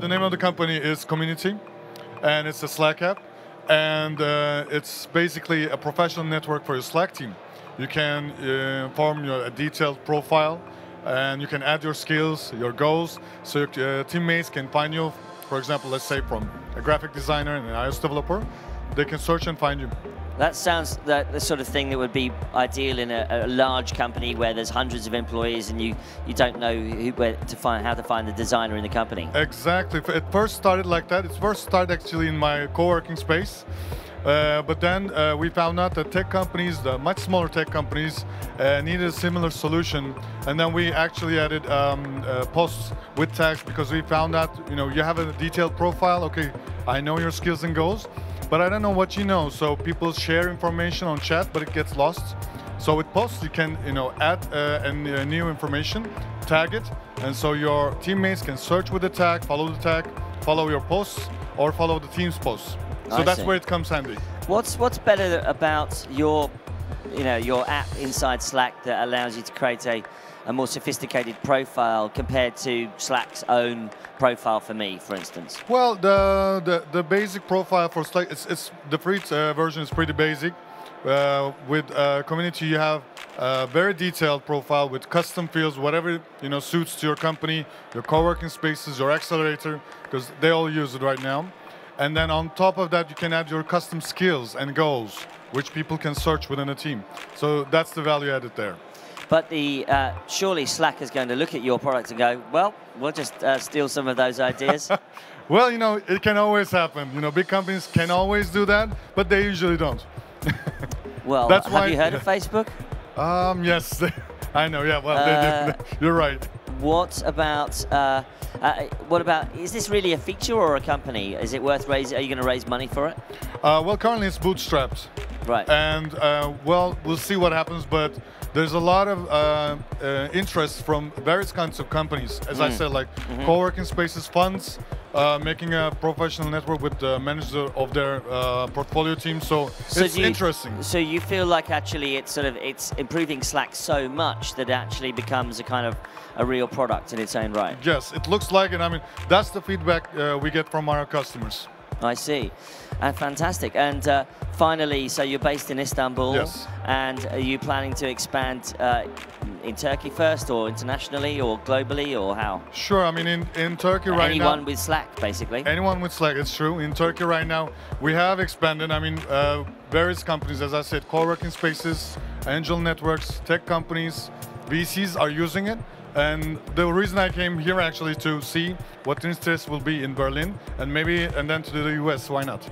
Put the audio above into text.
the name of the company is Communiti, and it's a Slack app, and it's basically a professional network for your Slack team. You can form a detailed profile, and you can add your skills, your goals, so your teammates can find you. For example, let's say from a graphic designer and an iOS developer, they can search and find you. That sounds like the sort of thing that would be ideal in a large company where there's hundreds of employees and you don't know how to find the designer in the company. Exactly. It first started like that. It first started actually in my co-working space. But then we found out that tech companies, the much smaller tech companies, needed a similar solution. And then we actually added posts with tags because we found out, you have a detailed profile. Okay, I know your skills and goals, but I don't know what you know. So people share information on chat, but it gets lost. So with posts, you can, add new information, tag it, and so your teammates can search with the tag, follow your posts, or follow the team's posts. So that's where it comes handy. What's better about your app inside Slack that allows you to create a more sophisticated profile compared to Slack's own profile for me, for instance? Well, the basic profile for Slack, it's the free version is pretty basic. With Communiti, you have a very detailed profile with custom fields, whatever suits to your company, your co-working spaces, your accelerator, because they all use it right now. And then on top of that, you can add your custom skills and goals, which people can search within a team. So that's the value added there. But surely Slack is going to look at your product and go, well, we'll just steal some of those ideas. Well, it can always happen. Big companies can always do that, but they usually don't. Well, that's have you heard of Facebook? Yes, I know. Yeah, well, they did. You're right. What about, is this really a feature or a company? Is it worth raising? Are you going to raise money for it? Well, currently it's bootstrapped. Right. And, well, we'll see what happens, but there's a lot of interest from various kinds of companies. As I said, like co-working spaces, funds, making a professional network with the manager of their portfolio team. So it's interesting. So you feel like actually it's improving Slack so much that it actually becomes a kind of a real product in its own right. Yes, it looks like it. I mean, that's the feedback we get from our customers. I see. Fantastic. And finally, so you're based in Istanbul. Yes. And are you planning to expand in Turkey first, or internationally, or globally, or how? Sure. I mean, in Turkey right now. Anyone with Slack, basically. Anyone with Slack, it's true. In Turkey right now, we have expanded. I mean, various companies, as I said, co-working spaces, angel networks, tech companies, VCs are using it. And the reason I came here actually to see what interest will be in Berlin and then to the US, why not?